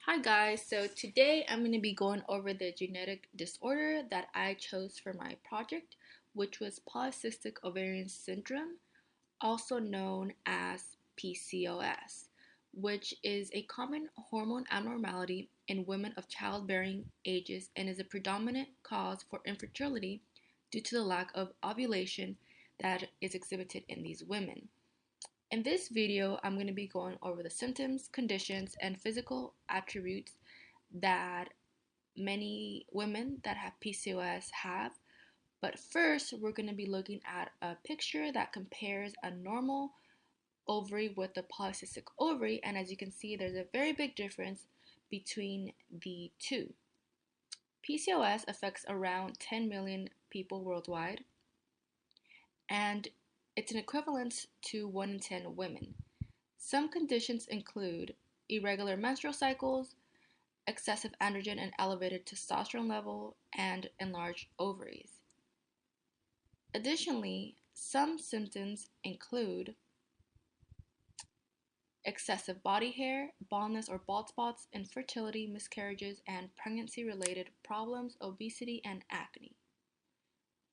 Hi guys, so today I'm going to be going over the genetic disorder that I chose for my project, which was polycystic ovarian syndrome, also known as PCOS, which is a common hormone abnormality in women of childbearing ages and is a predominant cause for infertility due to the lack of ovulation that is exhibited in these women. In this video, I'm going to be going over the symptoms, conditions, and physical attributes that many women that have PCOS have. But first, we're going to be looking at a picture that compares a normal ovary with a polycystic ovary. And as you can see, there's a very big difference between the two. PCOS affects around 10 million people worldwide, and it's an equivalent to 1 in 10 women. Some conditions include irregular menstrual cycles, excessive androgen and elevated testosterone level, and enlarged ovaries. Additionally, some symptoms include excessive body hair, baldness or bald spots, infertility, miscarriages, and pregnancy-related problems, obesity, and acne.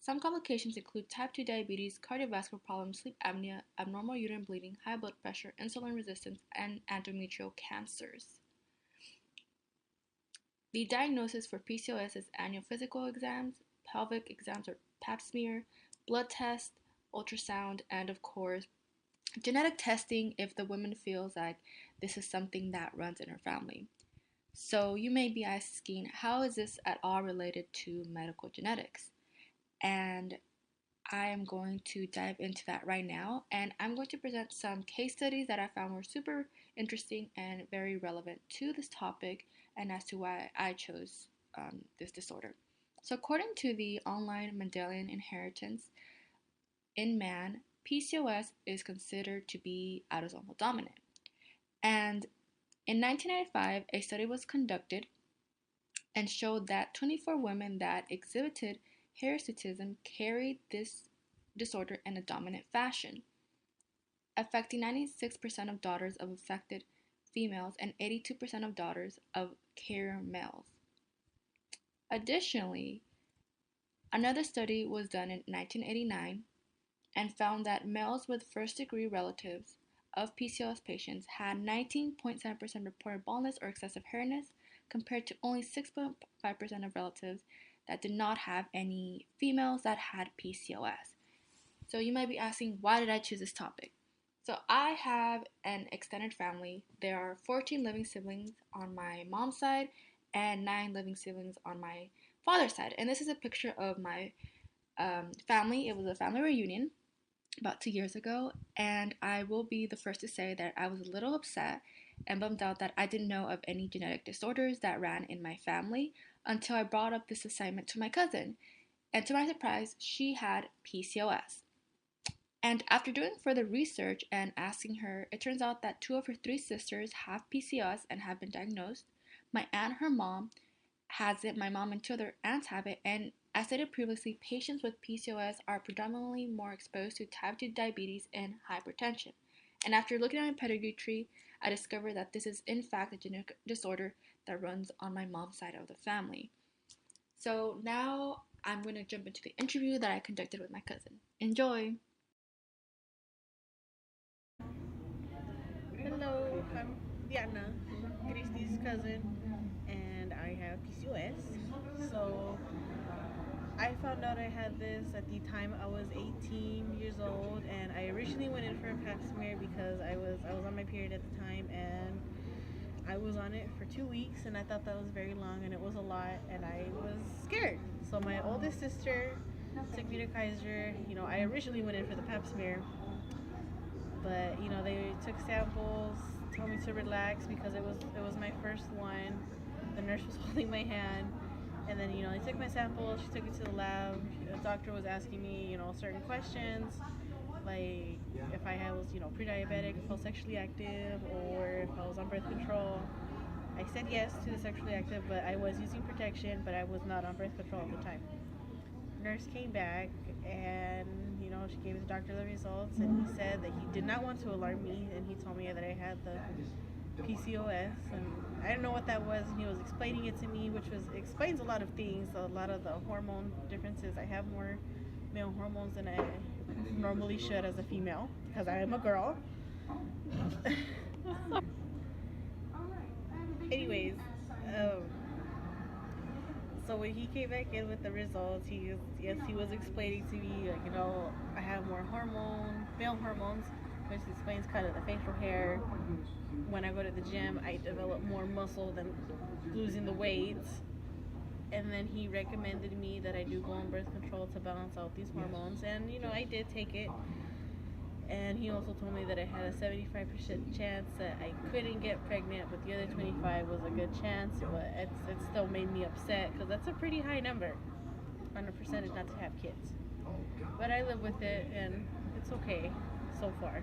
Some complications include type 2 diabetes, cardiovascular problems, sleep apnea, abnormal uterine bleeding, high blood pressure, insulin resistance, and endometrial cancers. The diagnosis for PCOS is annual physical exams, pelvic exams or pap smear, blood test, ultrasound, and of course, genetic testing if the woman feels like this is something that runs in her family. So you may be asking, how is this at all related to medical genetics? And I am going to dive into that right now, and I'm going to present some case studies that I found were super interesting and very relevant to this topic and as to why I chose this disorder. So, according to the online Mendelian inheritance in man, PCOS is considered to be autosomal dominant. And in 1995, a study was conducted and showed that 24 women that exhibited hirsutism carried this disorder in a dominant fashion, affecting 96% of daughters of affected females and 82% of daughters of carrier males. Additionally, another study was done in 1989 and found that males with first-degree relatives of PCOS patients had 19.7% reported baldness or excessive hairiness, compared to only 6.5% of relatives that did not have any females that had PCOS. So you might be asking, why did I choose this topic? So I have an extended family. There are 14 living siblings on my mom's side and 9 living siblings on my father's side. And this is a picture of my family. It was a family reunion about 2 years ago, and I will be the first to say that I was a little upset and bummed out that I didn't know of any genetic disorders that ran in my family until I brought up this assignment to my cousin. And to my surprise, she had PCOS. And after doing further research and asking her, it turns out that 2 of her 3 sisters have PCOS and have been diagnosed. My aunt, her mom, has it, my mom and 2 other aunts have it, and as stated previously, patients with PCOS are predominantly more exposed to type 2 diabetes and hypertension. And after looking at my pedigree tree, I discovered that this is in fact a genetic disorder that runs on my mom's side of the family. So now I'm going to jump into the interview that I conducted with my cousin. Enjoy! Hello, I'm Diana, Christy's cousin, and I have PCOS. So I found out I had this at the time I was 18 years old, and I originally went in for a pap smear because I was on my period at the time, and I was on it for 2 weeks, and I thought that was very long, and it was a lot, and I was scared. So my oldest sister took me to Kaiser. I originally went in for the pap smear, but they took samples, told me to relax because it was my first one. The nurse was holding my hand, and then they took my samples. She took it to the lab. The doctor was asking me certain questions, like if I was pre-diabetic, if I was sexually active, or if I was on birth control. I said yes to the sexually active, but I was using protection, but I was not on birth control at the time. Nurse came back, and she gave the doctor the results, and he said that he did not want to alarm me, and he told me that I had the PCOS, and I didn't know what that was, and he was explaining it to me, which was explains a lot of things, a lot of the hormone differences. I have more male hormones than I normally should as a female because I am a girl. Anyways, um, so when he came back in with the results, he was explaining to me like, I have more male hormones, which explains kind of the facial hair. When I go to the gym, I develop more muscle than losing the weight. And then he recommended me that I do go on birth control to balance out these hormones, and I did take it. And he also told me that I had a 75% chance that I couldn't get pregnant, but the other 25 was a good chance. But it still made me upset because that's a pretty high number on a percentage not to have kids. But I live with it, and it's okay so far.